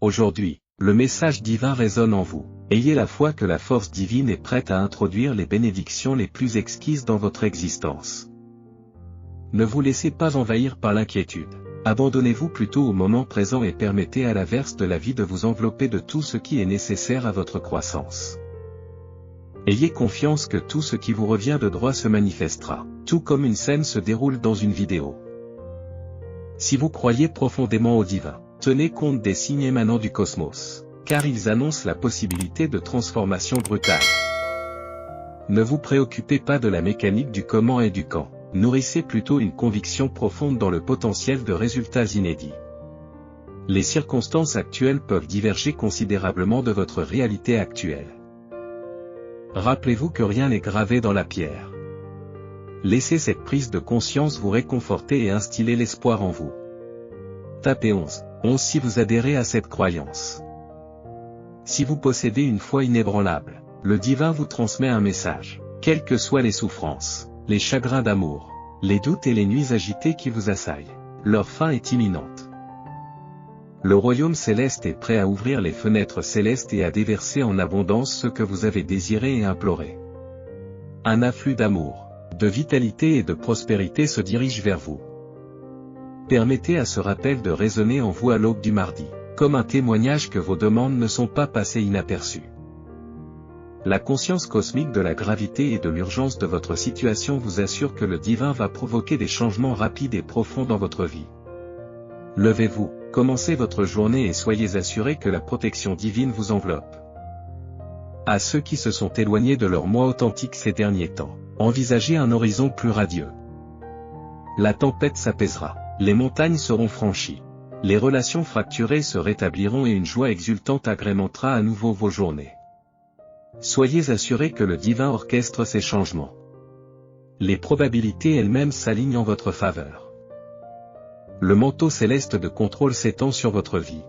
Aujourd'hui, le message divin résonne en vous. Ayez la foi que la force divine est prête à introduire les bénédictions les plus exquises dans votre existence. Ne vous laissez pas envahir par l'inquiétude. Abandonnez-vous plutôt au moment présent et permettez à l'averse de la vie de vous envelopper de tout ce qui est nécessaire à votre croissance. Ayez confiance que tout ce qui vous revient de droit se manifestera, tout comme une scène se déroule dans une vidéo. Si vous croyez profondément au divin, tenez compte des signes émanant du cosmos, car ils annoncent la possibilité de transformation brutale. Ne vous préoccupez pas de la mécanique du comment et du quand, nourrissez plutôt une conviction profonde dans le potentiel de résultats inédits. Les circonstances actuelles peuvent diverger considérablement de votre réalité actuelle. Rappelez-vous que rien n'est gravé dans la pierre. Laissez cette prise de conscience vous réconforter et instiller l'espoir en vous. Tapez 11 si vous adhérez à cette croyance. Si vous possédez une foi inébranlable, le divin vous transmet un message, quelles que soient les souffrances, les chagrins d'amour, les doutes et les nuits agitées qui vous assaillent, leur fin est imminente. Le royaume céleste est prêt à ouvrir les fenêtres célestes et à déverser en abondance ce que vous avez désiré et imploré. Un afflux d'amour, de vitalité et de prospérité se dirige vers vous. Permettez à ce rappel de résonner en vous à l'aube du mardi, comme un témoignage que vos demandes ne sont pas passées inaperçues. La conscience cosmique de la gravité et de l'urgence de votre situation vous assure que le divin va provoquer des changements rapides et profonds dans votre vie. Levez-vous, commencez votre journée et soyez assurés que la protection divine vous enveloppe. À ceux qui se sont éloignés de leur moi authentique ces derniers temps, envisagez un horizon plus radieux. La tempête s'apaisera, les montagnes seront franchies, les relations fracturées se rétabliront et une joie exultante agrémentera à nouveau vos journées. Soyez assurés que le divin orchestre ces changements. Les probabilités elles-mêmes s'alignent en votre faveur. Le manteau céleste de contrôle s'étend sur votre vie.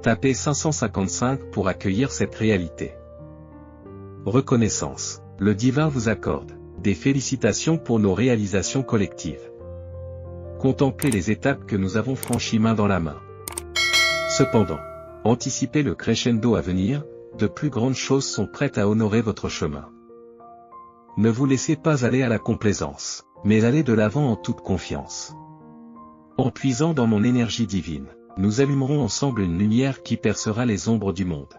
Tapez 555 pour accueillir cette réalité. Reconnaissance. Le divin vous accorde des félicitations pour nos réalisations collectives. Contemplez les étapes que nous avons franchies main dans la main. Cependant, anticipez le crescendo à venir, de plus grandes choses sont prêtes à honorer votre chemin. Ne vous laissez pas aller à la complaisance, mais allez de l'avant en toute confiance. En puisant dans mon énergie divine, nous allumerons ensemble une lumière qui percera les ombres du monde.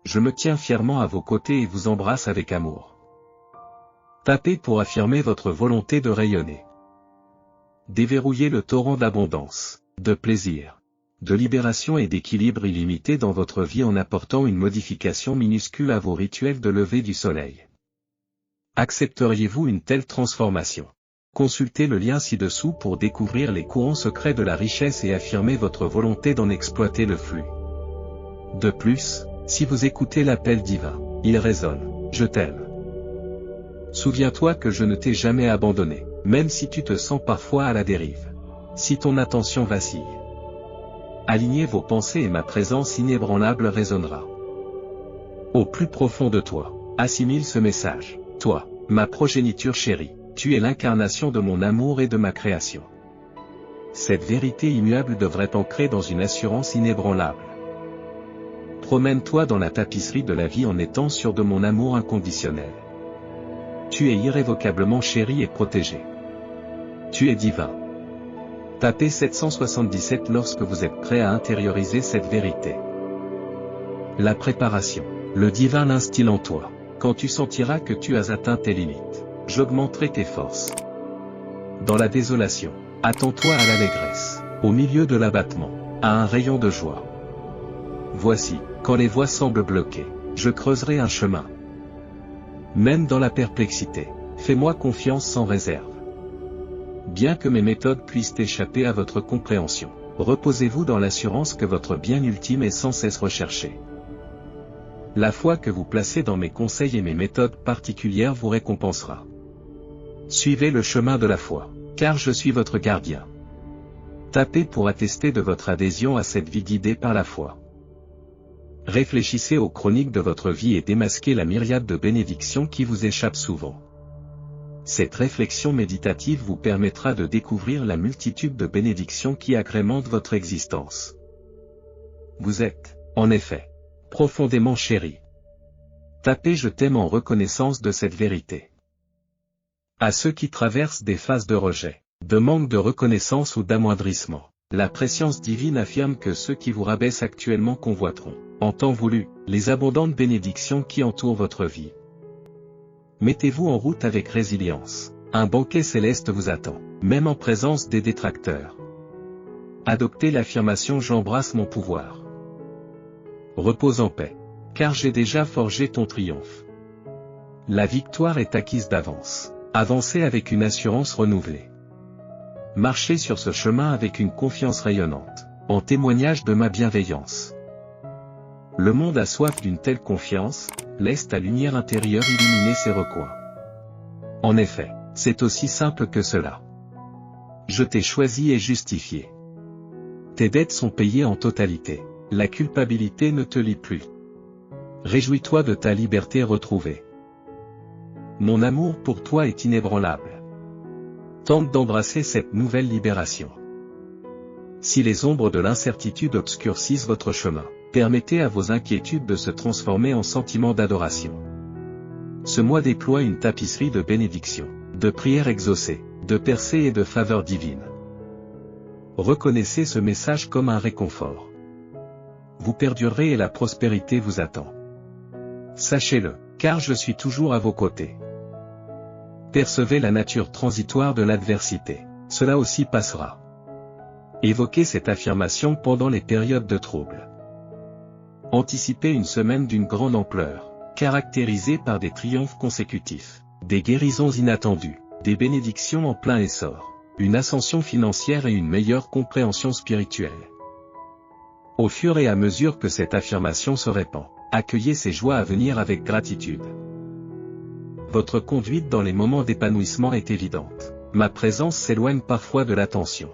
Je me tiens fièrement à vos côtés et vous embrasse avec amour. Tapez pour affirmer votre volonté de rayonner. Déverrouillez le torrent d'abondance, de plaisir, de libération et d'équilibre illimité dans votre vie en apportant une modification minuscule à vos rituels de lever du soleil. Accepteriez-vous une telle transformation? Consultez le lien ci-dessous pour découvrir les courants secrets de la richesse et affirmer votre volonté d'en exploiter le flux. De plus, si vous écoutez l'appel divin, il résonne, je t'aime. Souviens-toi que je ne t'ai jamais abandonné, même si tu te sens parfois à la dérive. Si ton attention vacille, alignez vos pensées et ma présence inébranlable résonnera. Au plus profond de toi, assimile ce message. Toi, ma progéniture chérie, tu es l'incarnation de mon amour et de ma création. Cette vérité immuable devrait t'ancrer dans une assurance inébranlable. Promène-toi dans la tapisserie de la vie en étant sûr de mon amour inconditionnel. Tu es irrévocablement chéri et protégé. Tu es divin. Tapez 777 lorsque vous êtes prêt à intérioriser cette vérité. La préparation. Le divin l'instille en toi. Quand tu sentiras que tu as atteint tes limites, j'augmenterai tes forces. Dans la désolation, attends-toi à l'allégresse. Au milieu de l'abattement, à un rayon de joie. Voici, quand les voies semblent bloquées, je creuserai un chemin. Même dans la perplexité, fais-moi confiance sans réserve. Bien que mes méthodes puissent échapper à votre compréhension, reposez-vous dans l'assurance que votre bien ultime est sans cesse recherché. La foi que vous placez dans mes conseils et mes méthodes particulières vous récompensera. Suivez le chemin de la foi, car je suis votre gardien. Tapez pour attester de votre adhésion à cette vie guidée par la foi. Réfléchissez aux chroniques de votre vie et démasquez la myriade de bénédictions qui vous échappent souvent. Cette réflexion méditative vous permettra de découvrir la multitude de bénédictions qui agrémentent votre existence. Vous êtes, en effet, profondément chéri. Tapez je t'aime en reconnaissance de cette vérité. À ceux qui traversent des phases de rejet, de manque de reconnaissance ou d'amoindrissement, la préscience divine affirme que ceux qui vous rabaissent actuellement convoiteront, en temps voulu, les abondantes bénédictions qui entourent votre vie. Mettez-vous en route avec résilience. Un banquet céleste vous attend, même en présence des détracteurs. Adoptez l'affirmation j'embrasse mon pouvoir. Repose en paix, car j'ai déjà forgé ton triomphe. La victoire est acquise d'avance. Avancez avec une assurance renouvelée. Marchez sur ce chemin avec une confiance rayonnante, en témoignage de ma bienveillance. Le monde a soif d'une telle confiance, laisse ta lumière intérieure illuminer ses recoins. En effet, c'est aussi simple que cela. Je t'ai choisi et justifié. Tes dettes sont payées en totalité, la culpabilité ne te lie plus. Réjouis-toi de ta liberté retrouvée. Mon amour pour toi est inébranlable. Tente d'embrasser cette nouvelle libération. Si les ombres de l'incertitude obscurcissent votre chemin, permettez à vos inquiétudes de se transformer en sentiments d'adoration. Ce mois déploie une tapisserie de bénédictions, de prières exaucées, de percées et de faveurs divines. Reconnaissez ce message comme un réconfort. Vous perdurerez et la prospérité vous attend. Sachez-le, car je suis toujours à vos côtés. Percevez la nature transitoire de l'adversité, cela aussi passera. Évoquez cette affirmation pendant les périodes de trouble. Anticipez une semaine d'une grande ampleur, caractérisée par des triomphes consécutifs, des guérisons inattendues, des bénédictions en plein essor, une ascension financière et une meilleure compréhension spirituelle. Au fur et à mesure que cette affirmation se répand, accueillez ces joies à venir avec gratitude. Votre conduite dans les moments d'épanouissement est évidente. Ma présence s'éloigne parfois de l'attention.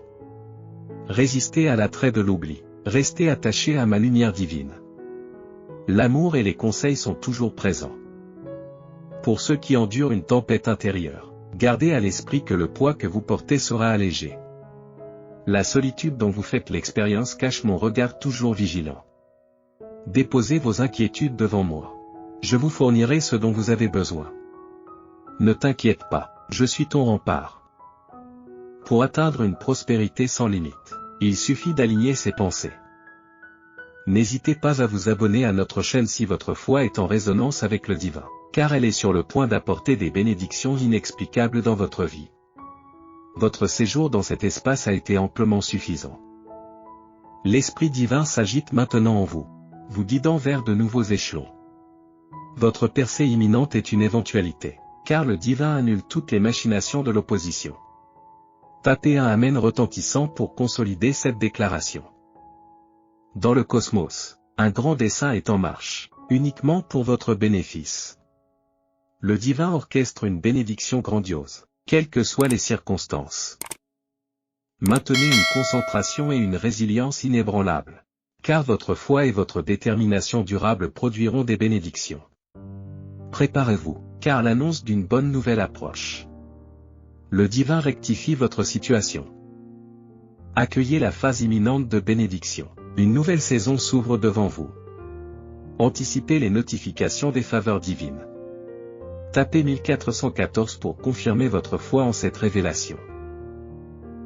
Résistez à l'attrait de l'oubli. Restez attaché à ma lumière divine. L'amour et les conseils sont toujours présents. Pour ceux qui endurent une tempête intérieure, gardez à l'esprit que le poids que vous portez sera allégé. La solitude dont vous faites l'expérience cache mon regard toujours vigilant. Déposez vos inquiétudes devant moi. Je vous fournirai ce dont vous avez besoin. Ne t'inquiète pas, je suis ton rempart. Pour atteindre une prospérité sans limite, il suffit d'aligner ses pensées. N'hésitez pas à vous abonner à notre chaîne si votre foi est en résonance avec le divin, car elle est sur le point d'apporter des bénédictions inexplicables dans votre vie. Votre séjour dans cet espace a été amplement suffisant. L'Esprit divin s'agite maintenant en vous, vous guidant vers de nouveaux échelons. Votre percée imminente est une éventualité, car le divin annule toutes les machinations de l'opposition. Tapez un Amen retentissant pour consolider cette déclaration. Dans le cosmos, un grand dessein est en marche, uniquement pour votre bénéfice. Le divin orchestre une bénédiction grandiose, quelles que soient les circonstances. Maintenez une concentration et une résilience inébranlables, car votre foi et votre détermination durable produiront des bénédictions. Préparez-vous, car l'annonce d'une bonne nouvelle approche. Le divin rectifie votre situation. Accueillez la phase imminente de bénédiction. Une nouvelle saison s'ouvre devant vous. Anticipez les notifications des faveurs divines. Tapez 1414 pour confirmer votre foi en cette révélation.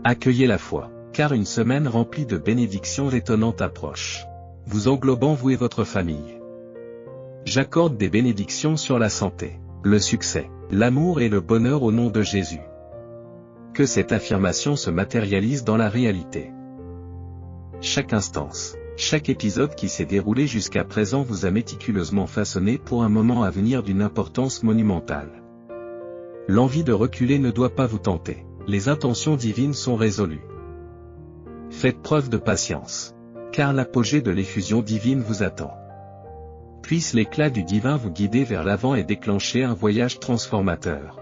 Accueillez la foi, car une semaine remplie de bénédictions étonnantes approche, vous englobant vous et votre famille. J'accorde des bénédictions sur la santé, le succès, l'amour et le bonheur au nom de Jésus. Que cette affirmation se matérialise dans la réalité. Chaque instance, chaque épisode qui s'est déroulé jusqu'à présent vous a méticuleusement façonné pour un moment à venir d'une importance monumentale. L'envie de reculer ne doit pas vous tenter, les intentions divines sont résolues. Faites preuve de patience, car l'apogée de l'effusion divine vous attend. Puisse l'éclat du divin vous guider vers l'avant et déclencher un voyage transformateur.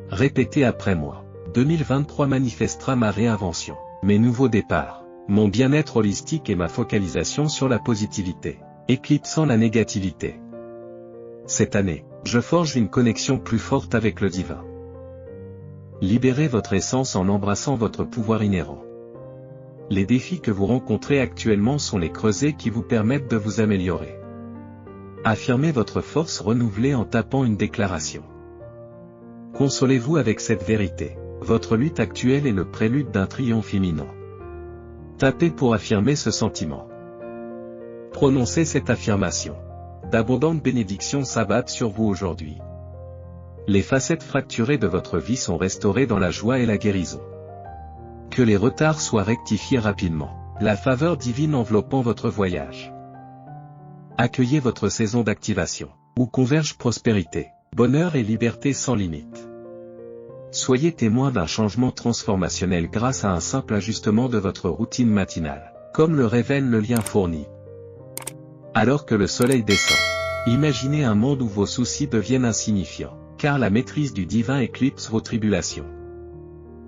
Répétez après moi. 2023 manifestera ma réinvention, mes nouveaux départs, mon bien-être holistique et ma focalisation sur la positivité, éclipsant la négativité. Cette année, je forge une connexion plus forte avec le divin. Libérez votre essence en embrassant votre pouvoir inhérent. Les défis que vous rencontrez actuellement sont les creusets qui vous permettent de vous améliorer. Affirmez votre force renouvelée en tapant une déclaration. Consolez-vous avec cette vérité. Votre lutte actuelle est le prélude d'un triomphe imminent. Tapez pour affirmer ce sentiment. Prononcez cette affirmation. D'abondantes bénédictions s'abattent sur vous aujourd'hui. Les facettes fracturées de votre vie sont restaurées dans la joie et la guérison. Que les retards soient rectifiés rapidement. La faveur divine enveloppant votre voyage. Accueillez votre saison d'activation, où convergent prospérité, bonheur et liberté sans limite. Soyez témoin d'un changement transformationnel grâce à un simple ajustement de votre routine matinale, comme le révèle le lien fourni. Alors que le soleil descend, imaginez un monde où vos soucis deviennent insignifiants, car la maîtrise du divin éclipse vos tribulations.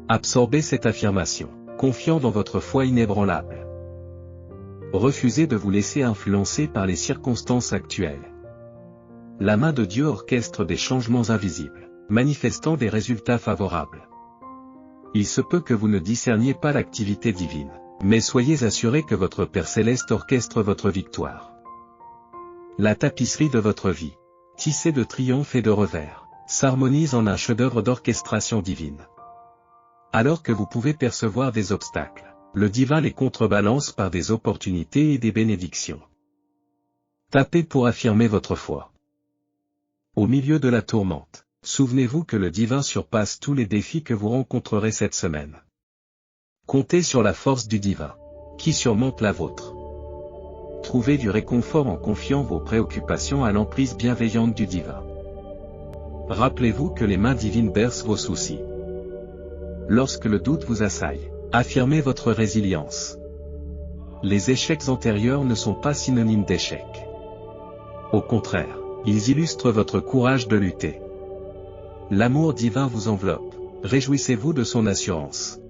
Absorbez cette affirmation, confiant dans votre foi inébranlable. Refusez de vous laisser influencer par les circonstances actuelles. La main de Dieu orchestre des changements invisibles, manifestant des résultats favorables. Il se peut que vous ne discerniez pas l'activité divine, mais soyez assurés que votre Père Céleste orchestre votre victoire. La tapisserie de votre vie, tissée de triomphes et de revers, s'harmonise en un chef-d'œuvre d'orchestration divine. Alors que vous pouvez percevoir des obstacles, le divin les contrebalance par des opportunités et des bénédictions. Tapez pour affirmer votre foi. Au milieu de la tourmente, souvenez-vous que le divin surpasse tous les défis que vous rencontrerez cette semaine. Comptez sur la force du divin, qui surmonte la vôtre. Trouvez du réconfort en confiant vos préoccupations à l'emprise bienveillante du divin. Rappelez-vous que les mains divines bercent vos soucis. Lorsque le doute vous assaille, affirmez votre résilience. Les échecs antérieurs ne sont pas synonymes d'échec. Au contraire, ils illustrent votre courage de lutter. L'amour divin vous enveloppe, réjouissez-vous de son assurance.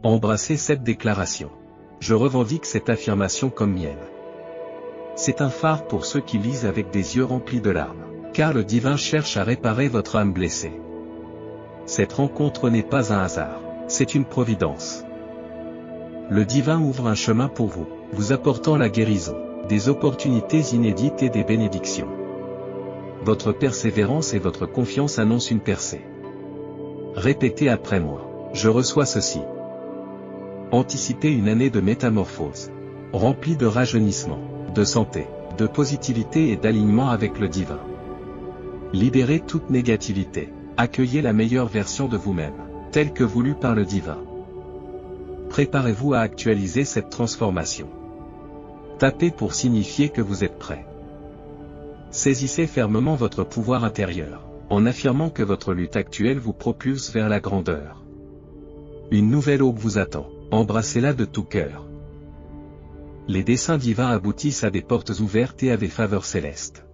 Embrassez cette déclaration. Je revendique cette affirmation comme mienne. C'est un phare pour ceux qui lisent avec des yeux remplis de larmes, car le divin cherche à réparer votre âme blessée. Cette rencontre n'est pas un hasard, c'est une providence. Le divin ouvre un chemin pour vous, vous apportant la guérison, des opportunités inédites et des bénédictions. Votre persévérance et votre confiance annoncent une percée. Répétez après moi, je reçois ceci. Anticipez une année de métamorphose, remplie de rajeunissement, de santé, de positivité et d'alignement avec le divin. Libérez toute négativité, accueillez la meilleure version de vous-même, telle que voulue par le divin. Préparez-vous à actualiser cette transformation. Tapez pour signifier que vous êtes prêt. Saisissez fermement votre pouvoir intérieur, en affirmant que votre lutte actuelle vous propulse vers la grandeur. Une nouvelle aube vous attend, embrassez-la de tout cœur. Les desseins divins aboutissent à des portes ouvertes et à des faveurs célestes.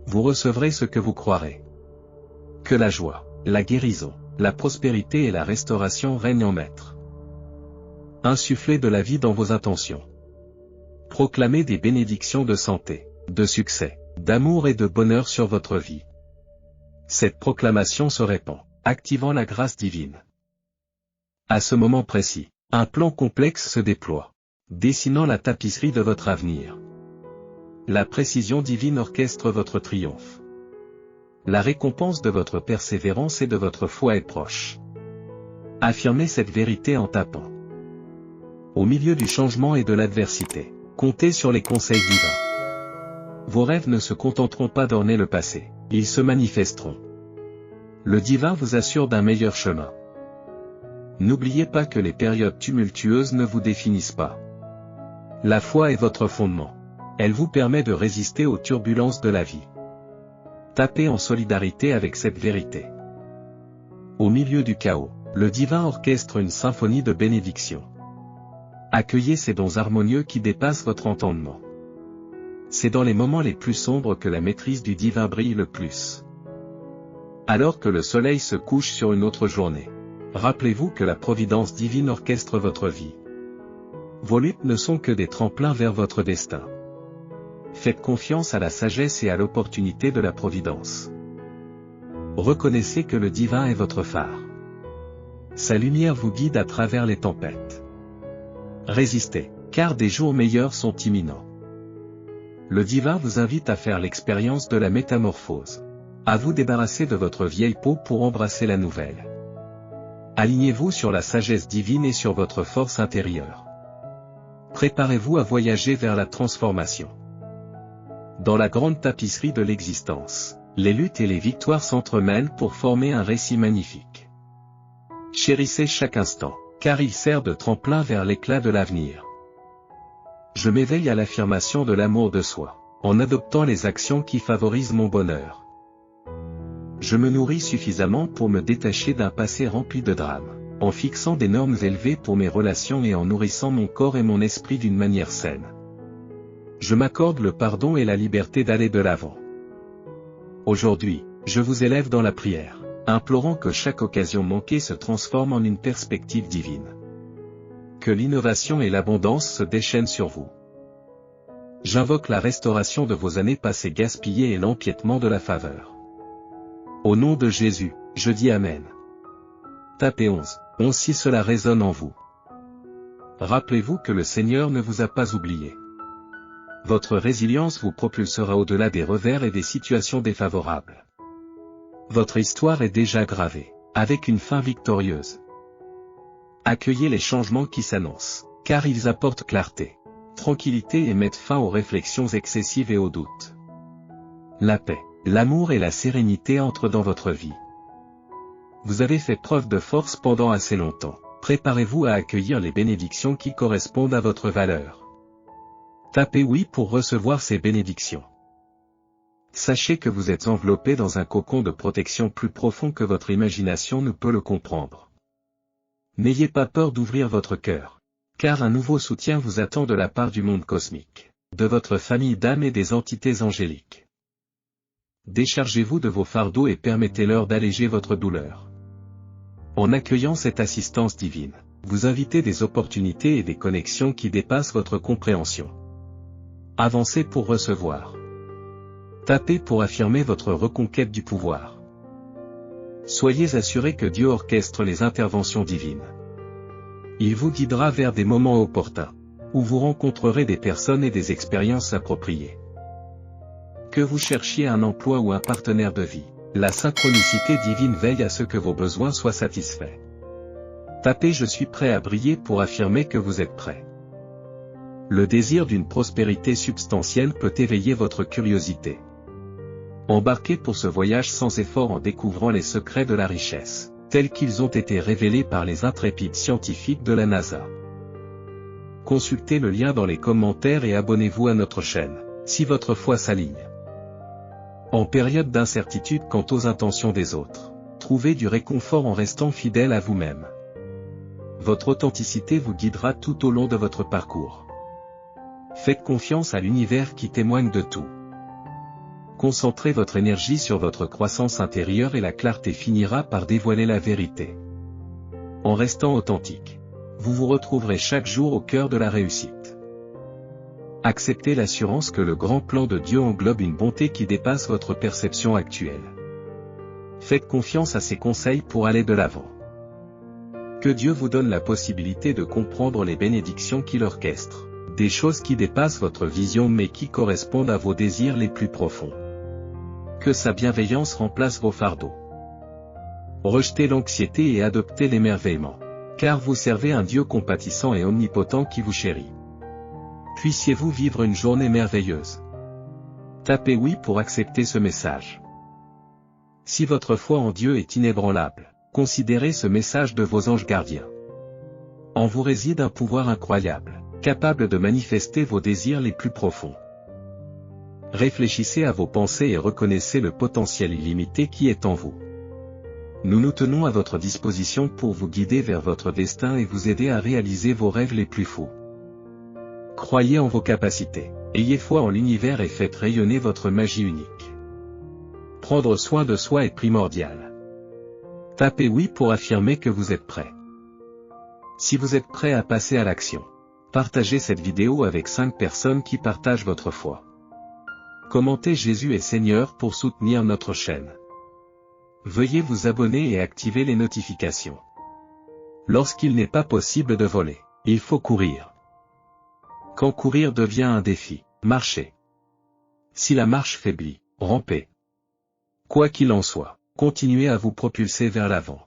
Vous recevrez ce que vous croirez. Que la joie, la guérison, la prospérité et la restauration règnent en maître. Insufflez de la vie dans vos intentions. Proclamez des bénédictions de santé, de succès, d'amour et de bonheur sur votre vie. Cette proclamation se répand, activant la grâce divine. À ce moment précis, un plan complexe se déploie, dessinant la tapisserie de votre avenir. La précision divine orchestre votre triomphe. La récompense de votre persévérance et de votre foi est proche. Affirmez cette vérité en tapant. Au milieu du changement et de l'adversité, comptez sur les conseils divins. Vos rêves ne se contenteront pas d'orner le passé, ils se manifesteront. Le divin vous assure d'un meilleur chemin. N'oubliez pas que les périodes tumultueuses ne vous définissent pas. La foi est votre fondement. Elle vous permet de résister aux turbulences de la vie. Tapez en solidarité avec cette vérité. Au milieu du chaos, le divin orchestre une symphonie de bénédictions. Accueillez ces dons harmonieux qui dépassent votre entendement. C'est dans les moments les plus sombres que la maîtrise du divin brille le plus. Alors que le soleil se couche sur une autre journée, rappelez-vous que la providence divine orchestre votre vie. Vos luttes ne sont que des tremplins vers votre destin. Faites confiance à la sagesse et à l'opportunité de la providence. Reconnaissez que le divin est votre phare. Sa lumière vous guide à travers les tempêtes. Résistez, car des jours meilleurs sont imminents. Le divin vous invite à faire l'expérience de la métamorphose. À vous débarrasser de votre vieille peau pour embrasser la nouvelle. Alignez-vous sur la sagesse divine et sur votre force intérieure. Préparez-vous à voyager vers la transformation. Dans la grande tapisserie de l'existence, les luttes et les victoires s'entremêlent pour former un récit magnifique. Chérissez chaque instant, car il sert de tremplin vers l'éclat de l'avenir. Je m'éveille à l'affirmation de l'amour de soi, en adoptant les actions qui favorisent mon bonheur. Je me nourris suffisamment pour me détacher d'un passé rempli de drames, en fixant des normes élevées pour mes relations et en nourrissant mon corps et mon esprit d'une manière saine. Je m'accorde le pardon et la liberté d'aller de l'avant. Aujourd'hui, je vous élève dans la prière, implorant que chaque occasion manquée se transforme en une perspective divine. Que l'innovation et l'abondance se déchaînent sur vous. J'invoque la restauration de vos années passées gaspillées et l'empiètement de la faveur. Au nom de Jésus, je dis Amen. Tapez 11 si cela résonne en vous. Rappelez-vous que le Seigneur ne vous a pas oublié. Votre résilience vous propulsera au-delà des revers et des situations défavorables. Votre histoire est déjà gravée, avec une fin victorieuse. Accueillez les changements qui s'annoncent, car ils apportent clarté, tranquillité et mettent fin aux réflexions excessives et aux doutes. La paix, l'amour et la sérénité entrent dans votre vie. Vous avez fait preuve de force pendant assez longtemps. Préparez-vous à accueillir les bénédictions qui correspondent à votre valeur. Tapez oui pour recevoir ces bénédictions. Sachez que vous êtes enveloppé dans un cocon de protection plus profond que votre imagination ne peut le comprendre. N'ayez pas peur d'ouvrir votre cœur, car un nouveau soutien vous attend de la part du monde cosmique, de votre famille d'âmes et des entités angéliques. Déchargez-vous de vos fardeaux et permettez-leur d'alléger votre douleur. En accueillant cette assistance divine, vous invitez des opportunités et des connexions qui dépassent votre compréhension. Avancez pour recevoir. Tapez pour affirmer votre reconquête du pouvoir. Soyez assurés que Dieu orchestre les interventions divines. Il vous guidera vers des moments opportuns, où vous rencontrerez des personnes et des expériences appropriées. Que vous cherchiez un emploi ou un partenaire de vie, la synchronicité divine veille à ce que vos besoins soient satisfaits. Tapez je suis prêt à briller pour affirmer que vous êtes prêt. Le désir d'une prospérité substantielle peut éveiller votre curiosité. Embarquez pour ce voyage sans effort en découvrant les secrets de la richesse, tels qu'ils ont été révélés par les intrépides scientifiques de la NASA. Consultez le lien dans les commentaires et abonnez-vous à notre chaîne, si votre foi s'aligne. En période d'incertitude quant aux intentions des autres, trouvez du réconfort en restant fidèle à vous-même. Votre authenticité vous guidera tout au long de votre parcours. Faites confiance à l'univers qui témoigne de tout. Concentrez votre énergie sur votre croissance intérieure et la clarté finira par dévoiler la vérité. En restant authentique, vous vous retrouverez chaque jour au cœur de la réussite. Acceptez l'assurance que le grand plan de Dieu englobe une bonté qui dépasse votre perception actuelle. Faites confiance à ses conseils pour aller de l'avant. Que Dieu vous donne la possibilité de comprendre les bénédictions qu'il orchestre, des choses qui dépassent votre vision mais qui correspondent à vos désirs les plus profonds. Que sa bienveillance remplace vos fardeaux. Rejetez l'anxiété et adoptez l'émerveillement, car vous servez un Dieu compatissant et omnipotent qui vous chérit. Puissiez-vous vivre une journée merveilleuse. Tapez oui pour accepter ce message. Si votre foi en Dieu est inébranlable, considérez ce message de vos anges gardiens. En vous réside un pouvoir incroyable, capable de manifester vos désirs les plus profonds. Réfléchissez à vos pensées et reconnaissez le potentiel illimité qui est en vous. Nous nous tenons à votre disposition pour vous guider vers votre destin et vous aider à réaliser vos rêves les plus fous. Croyez en vos capacités, ayez foi en l'univers et faites rayonner votre magie unique. Prendre soin de soi est primordial. Tapez oui pour affirmer que vous êtes prêt. Si vous êtes prêt à passer à l'action, partagez cette vidéo avec 5 personnes qui partagent votre foi. Commentez Jésus est Seigneur pour soutenir notre chaîne. Veuillez vous abonner et activer les notifications. Lorsqu'il n'est pas possible de voler, il faut courir. Quand courir devient un défi, marchez. Si la marche faiblit, rampez. Quoi qu'il en soit, continuez à vous propulser vers l'avant.